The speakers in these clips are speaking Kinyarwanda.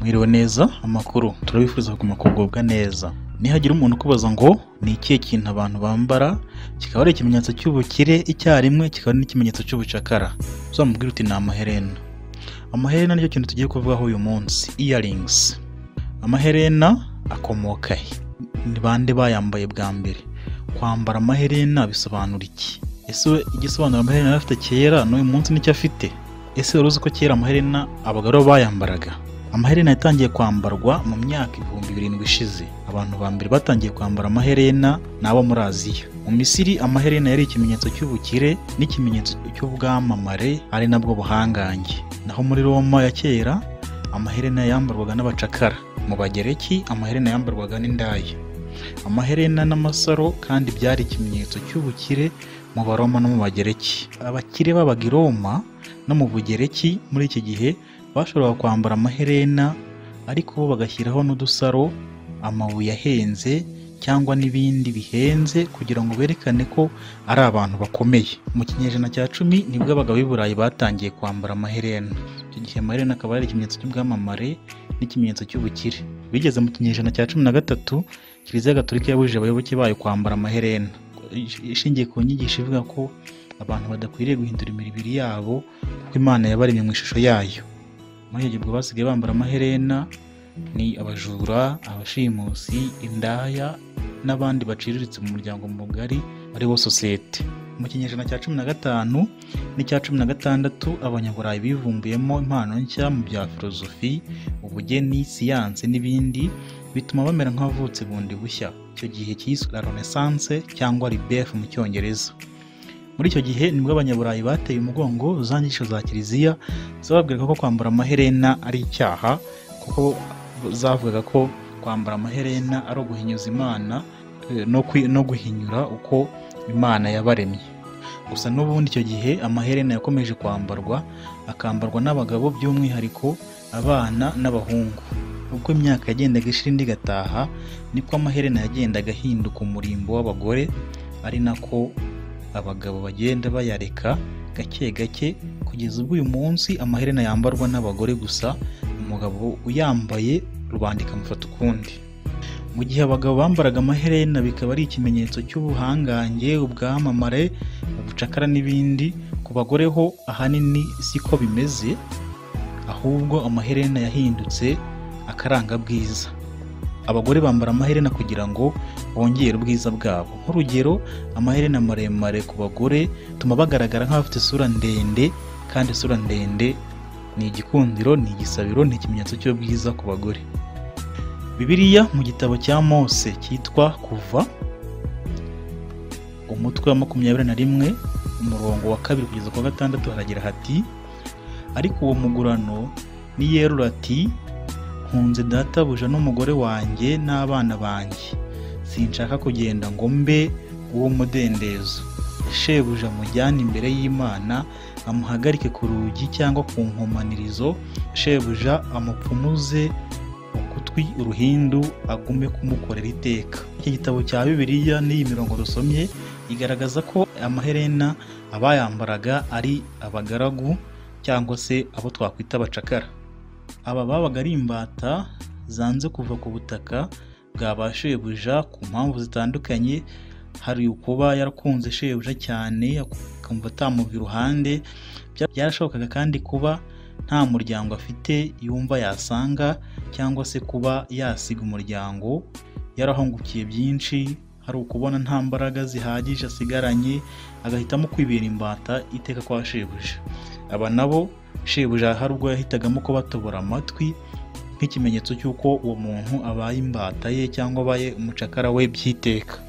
Mwiriwe neza, amakuru turabifuza kugubwa neza. Nihagira umuntu kubaza ngo ni ikihe kintu abantu bambara kikaba ari ikimenyetso cy'ubukire icyarimwe kikaba n'ikimenyetso cy'ubucakara, uzamubwira uti ni amaherena. Amaherena nicyo kintu tugiye kuvugaho uyu munsi. Earrings. Amaherena akomoka he? Ni bande bayambaye bwa mbere? Kwambara amaherena bisobanura iki? Ese igisobanura amaherena afite kera n'uyu munsi nicyo afite? Ese wari uzi ko kera amaherena abagabo bayambaraga? Amaherena yatangiye kwambarwa mu myaka 2000 ishize. Abantu ba mbere batangiye kwambara amaherena n'abo muri Aziya. Mu Misiri amaherena yari ikimenyetso cy'ubukire n'ikimenyetso cy'ubwamamare ari nabwo buhangange. Naho muri Roma ya kera amaherena yambarwaga n'abacakara. Mu Bagereki amaherena yambarwaga n'indaya. Amaherena n'amasaro kandi byari ikimenyetso cy'ubukire mu Baroma no mu Bagereki. Abakire babaga i Roma no mu Bugereki muri iki gihe bashobora kwambara amaherena ariko bo bagashyiraho n'udusaro, amabuye ahenze cyangwa n'ibindi bihenze kugira ngo berekane ko ari abantu bakomeye. Mu kinyejana cya 10 nibwo abagabo b'i Burayi batangiye kwambara amaherena. Icyo gihe amaherena akaba ari ikimenyetso cy'ubwamamare n'ikimenyetso cy'ubukire. Bigeze mu kinyejana cya 13 Kiliziya Gatolika yabujije abayoboke bayo kwambara amaherena, ishingiye ku nyigisho ivuga ko abantu badakwiriye guhindura imibiri yabo kuko Imana yabaremye mu ishusho yayo. Muri icyo gihe basigaye bambara amaherena ni abajura, abashimusi, indaya n'abandi baciriritse mu muryango mugari ari wo sosiyete. Mu kinyejana cya 15 n'icya 16 abanyaburayi bivumbuyemo impano nshya mu bya filozofi, ubugeni, siyanse n'ibindi bituma bamera nk'abavutse bundi bushya. Icyo gihe cyiswe la Renaissance cyangwa rebirth mu Cyongereza. Muri icyo gihe nibwo abanyaburayi bateye umugongo za nyigisho za Kiliziya zababwiraga ko kwambara amaherena ari icyaha, kuko zavugaga ko kwambara amaherena ari uguhinyuza Imana no guhinyura uko Imana yabaremye. Gusa n'ubundi icyo gihe amaherena yakomeje kwambarwa, akambarwa n'abagabo by'umwihariko abana n'abahungu. Uko imyaka yagendaga ishira indi gataha niko amaherena yagendaga ahinduka umurimbo w'abagore, ari nako abagabo bagenda bayareka gake gake kugeza ubwo uyu munsi amaherena yambarwa n'abagore gusa, umugabo uyambaye rubandika amufata ukundi. Mu gihe abagabo bambaraga amaherena bikaba ari ikimenyetso cy'ubuhangange, ubwamamare, ubucakara n'ibindi, ku bagore ho ahanini siko bimeze, ahubwo amaherena yahindutse akaranga bwiza. Abagore bambara amaherena kugira ngo bongere ubwiza bwabo. Nk'urugero, amaherena maremare ku bagore tuma bagaragara nk'abafite isura ndende, kandi isura ndende ni igikundiro, ni igisabiro, ni ikimenyetso cy'ubwiza ku bagore. Bibiliya mu gitabo cya Mose cyitwa Kuva, umutwe wa 21 umurongo wa 2 kugeza ku 6 haragira hati: ariko uwo mugurano ni yerura ati, nkunze databuja n'umugore wanjye n'abana banjye, sinshaka kugenda ngo mbe uwo mudendezo. Shebuja mujyana imbere y'Imana, amuhagarike ku rugi cyangwa ku nkomanirizo, shebuja amupfumuze ugutwi uruhindu, agume kumukorera iteka. Iki gitabo cya Bibiliya n'iyi mirongo dusomye igaragaza ko amaherena abayambaraga ari abagaragu cyangwa se abo twakwita abacakara. Aba babaga ari imbata zanze kuva ku butaka bwa ba shebuja ku mpamvu zitandukanye. Hari ukuba yarakunze shebuja cyane akumva atamuva iruhande, byarashobokaga kandi kuba nta muryango afite yumva yasanga, cyangwa se kuba yasiga umuryango yarahungukiye byinshi. Hari ukubona nta mbaraga zihagije asigaranye, agahitamo kwibera imbata iteka kwa shebuja. Aba nabo shebuja hari ubwo yahitagamo ko batobora amatwi nk'ikimenyetso cy'uko uwo muntu abaye imbata ye cyangwa abaye umucakara we byiteka.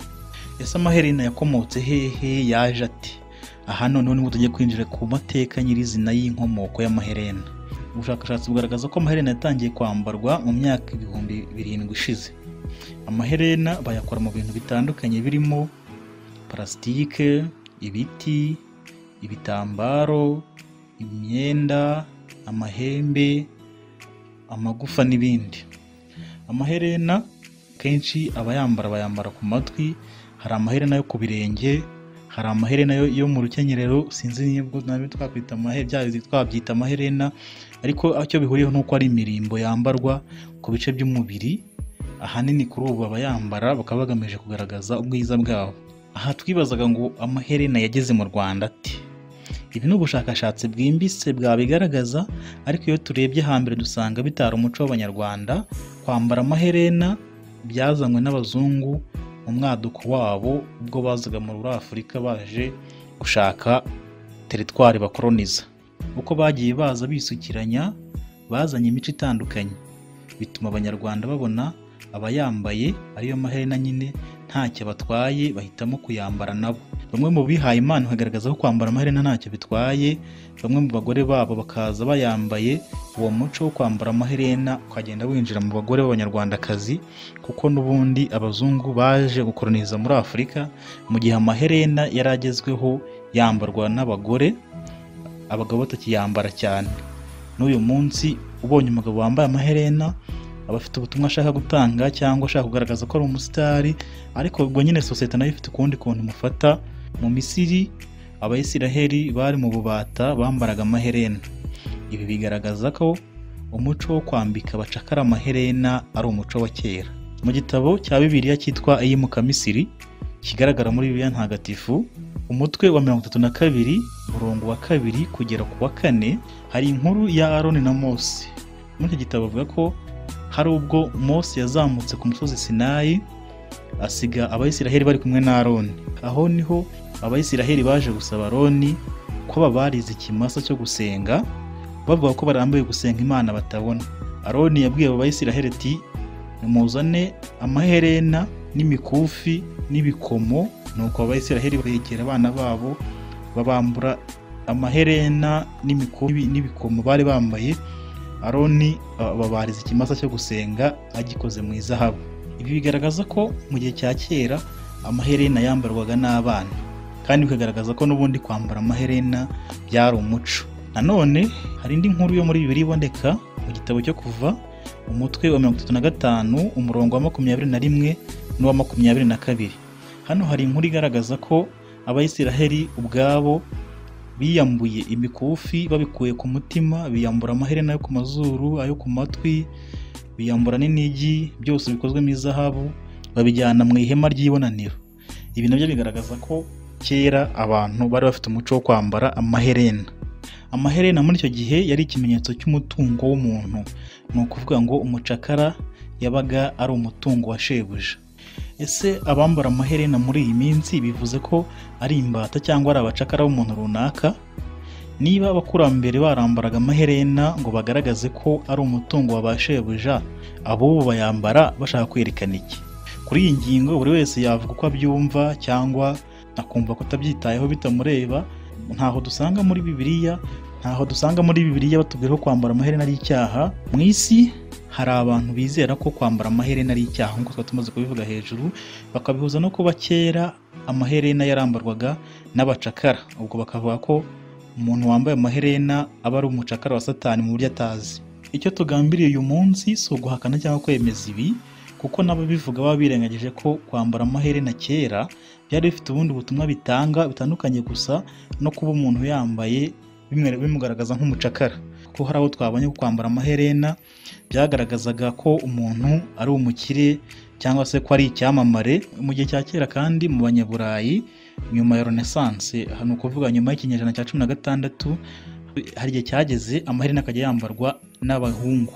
Ese amaherena yakomotse hehe, yaje ati? Aha none niho tugiye kwinjira ku mateka nyirizina y'inkomoko y'amaherena. Ubushakashatsi bugaragaza ko amaherena yatangiye kwambarwa mu myaka 2000 ishize. Amaherena bayakora mu bintu bitandukanye birimo parasitike, ibiti, ibitambaro, imyenda, amahembe, amagufa n'ibindi. Amaherena kenshi bayambara ku matwi, hari amaherena yo ku birenge, hari amaherena yo mu rukenyerero, sinzi nibwo nabi twakwita amaherena, twabyita amaherena, ariko icyo bihuriyeho nuko ari imirimbo yambarwa ku bice by'umubiri, ahanini kuri ubu abayambara bakaba bagamije kugaragaza ubwiza bwabo. Aha twibazaga ngo amaherena yageze mu Rwanda ati? Ibi ni ubushakashatsi bwimbitse bwabigaragaza, ariko iyo turebye hambere dusanga bitari umuco w'Abanyarwanda. Kwambara amaherena byazanywe n'abazungu mu mwaduko wabo ubwo bazaga muri Afurika baje gushaka teritwari bakoloniza. Uko bagiye baza bisukiranya bazanye imico itandukanye, bituma Abanyarwanda babona abayambaye ariyo maherena nyine ntacyo batwaye, bahitamo kuyambara nabo. Bamwe mu bihaye Imana bagaragaza ko kwambara amaherena ntacyo bitwaye, bamwe mu bagore babo bakaza bayambaye. Uwo muco wo kwambara amaherena ukagenda winjira mu bagore b'Abanyarwandakazi, kuko n'ubundi abazungu baje gukoloniza muri Afurika mu gihe amaherena yari agezweho yambarwa n'abagore, abagabo batakiyambara cyane. N'uyu munsi ubonye umugabo wambaye amaherena aba afite ubutumwa ashaka gutanga cyangwa ashaka kugaragaza ko ari umusitari, ariko ubwo nyine sosiyete nayo ifite ukundi kuntu imufata. Mu Misiri Abayisiraheli bari mu bubata bambaraga amaherena. Ibi bigaragaza ko umuco wo kwambika abacakara amaherena ari umuco wa kera. Mu gitabo cya Bibiliya cyitwa Inkomoko kigaragara muri Bibiliya ntagatifu, umutwe wa 32 umurongo wa 2 kugera ku wa 4 hari inkuru ya Aroni na Mose. Muri iki gitabo avuga ko hari ubwo Mose yazamutse ku musozi Sinayi asiga Abayisiraheli bari kumwe na Aroni. Aho niho Abayisiraheli baje gusaba Aroni ko babariza ikimasa cyo gusenga, bavuga ko barambiwe gusenga Imana batabona. Aroni yabwiye Abayisiraheli ati nimuzane amaherena n'imikufi n'ibikomo. Nuko Abayisiraheli begera abana babo babambura amaherena n'imikufi n'ibikomo bari bambaye. Aroni babariza ikimasa cyo gusenga agikoze mu izahabu. Ibi bigaragaza ko mu gihe cya kera amaherena yambarwaga n'abana, kandi bikagaragaza ko n'ubundi kwambara amaherena byari umuco. Nanone hari indi nkuru yo muri Bibiliya iboneka mu gitabo cyo Kuva umutwe wa 35 umurongo wa 21 n'uwa 22. Hano hari inkuru igaragaza ko Abayisiraheli ubwabo biyambuye imikufi babikuye ku mutima, biyambura amaherena yo ku mazuru, ayo ku matwi, biyambura n'inigi, byose bikozwe mu izahabu, babijyana mu ihema ry'ibonaniro. Ibi nabyo bigaragaza ko kera abantu bari bafite umuco wo kwambara amaherena. Amaherena muri icyo gihe yari ikimenyetso cy'umutungo w'umuntu. Ni ukuvuga ngo umucakara yabaga ari umutungo wa shebuja. Ese abambara amaherena muri iyi minsi bivuze ko ari imbata cyangwa ari abacakara b'umuntu runaka? Niba abakurambere barambaraga amaherena ngo bagaragaze ko ari umutungo wa ba shebuja, abo bayambara bashaka kwerekana iki? Kuri iyi ngingo buri wese yavuga uko abyumva cyangwa akumva ko atabyitayeho bitamureba. Ntaho dusanga muri Bibiliya batubwira ko kwambara amaherena ari icyaha. Mu isi hari abantu bizera ko kwambara amaherena ari icyaha nk'uko tumaze kubivuga hejuru, bakabihuza no kuba kera amaherena yarambarwaga n'abacakara. Ubwo bakavuga ko umuntu wambaye amaherena aba ari umucakara wa Satani mu buryo atazi. Icyo tugambiriye uyu munsi si uguhakana cyangwa kwemeza ibi, kuko n'ababivuga baba birengagije ko kwambara amaherena kera byari bifite ubundi butumwa bitanga bitandukanye gusa no kuba umuntu yambaye bimugaragaza nk'umucakara. Kuko hari aho twabonye ko kwambara amaherena byagaragazaga ko umuntu ari umukire cyangwa se ko ari icyamamare. Mu gihe cya kera kandi mu Banyaburayi nyuma ya Renaissance, hano ukuvuga nyuma y'ikinyejana cya 16, hari igihe cyageze amaherena akajya yambarwa n'abahungu,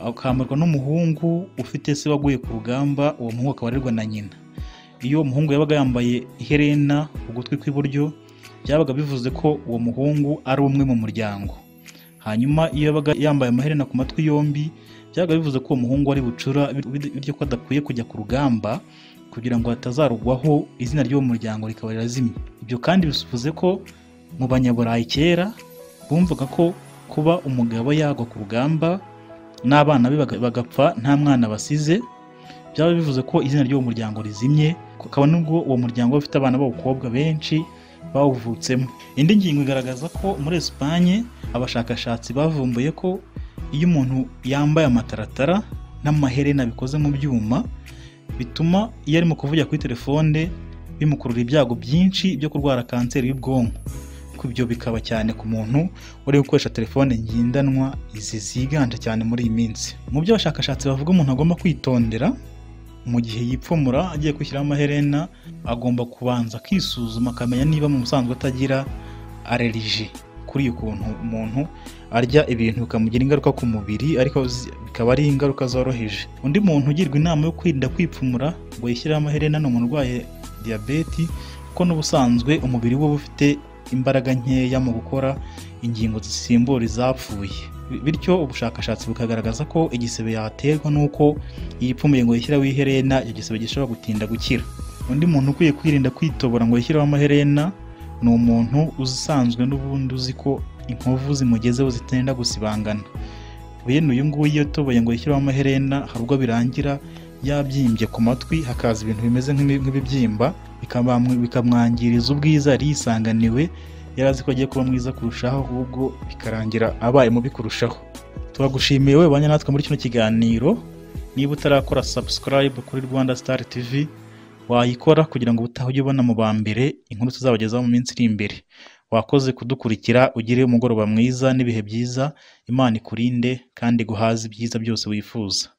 akambarwa n'umuhungu ufite se waguye ku rugamba. Uwo muhungu akaba arirwa na nyina. Iyo umuhungu yabaga yambaye iherena ku gutwi kw'iburyo, byabaga bivuze ko uwo muhungu ari umwe mu muryango. Hanyuma iyo yabaga yambaye amaherena ku matwi yombi, byabaga bivuze ko uwo muhungu ari bucura, bityo ko adakwiye kujya ku rugamba kugira ngo hatazarugwaho izina ry'uwo muryango rikaba rirazimye. Ibyo kandi bivuze ko mu Banyaburayi kera bumvaga ko kuba umugabo yagwa ku rugamba n'abana be bagapfa nta mwana basize, byaba bivuze ko izina ry'uwo muryango rizimye, ukaba nubwo uwo muryango ufite abana b'abakobwa benshi bawuvutsemo. Indi ngingo igaragaza ko muri Espagne abashakashatsi bavumbuye ko iyo umuntu yambaye amataratara n'amaherena bikoze mu byuma, bituma iyo arimo kuvugira kuri telefone bimukurura ibyago byinshi byo kurwara kanseri y'ubwonko. Ibyo bikaba cyane ku muntu uri gukoresha telefone ngendanwa izi ziganje cyane muri iyi minsi. Mu byo abashakashatsi bavuga umuntu agomba kwitondera mu gihe yipfumura agiye kwishyiraho amaherena, agomba kubanza akisuzuma akamenya niba mu musanzwe atagira allergie kuri ukuntu umuntu arya ibintu bikamugira ingaruka ku mubiri, ariko bikaba ari ingaruka zoroheje. Undi muntu ugirwa inama yo kwirinda kwipfumura ngo yishyireho amaherena ni umuntu urwaye diyabeti, kuko n'ubusanzwe umubiri we ufite imbaraga nkeya mu gukora ingingo zisimbura izapfuye, bityo ubushakashatsi bukagaragaza ko igisebe yaterwa n'uko yipfumuye ngo yishyireho iherena, icyo gisebe gishobora gutinda gukira. Undi muntu ukwiye kwirinda kwitobora ngo yishyireho amaherena ni umuntu usanzwe n'ubundi uzi ko inkovu zimugezeho zitenda gusibangana. Bene uyu nguyu iyo atoboye ngo yishyireho amaherena, hari ubwo birangira yabyimbye ku matwi, hakaza ibintu bimeze nk'ibibyimba bikamwangiriza ubwiza yari yisanganiwe, yari azi ko agiye kuba mwiza kurushaho, ahubwo bikarangira abaye mubi kurushaho. Turagushimiye wowe banye natwe muri kino kiganiro. Niba utarakora subscribe kuri Rwanda Star TV, wayikora kugira ngo utaha ujye ubona mu ba mbere inkuru tuzabagezaho mu minsi iri imbere. Wakoze kudukurikira, ugire umugoroba mwiza n'ibihe byiza. Imana ikurinde kandi guhaza ibyiza byose wifuza.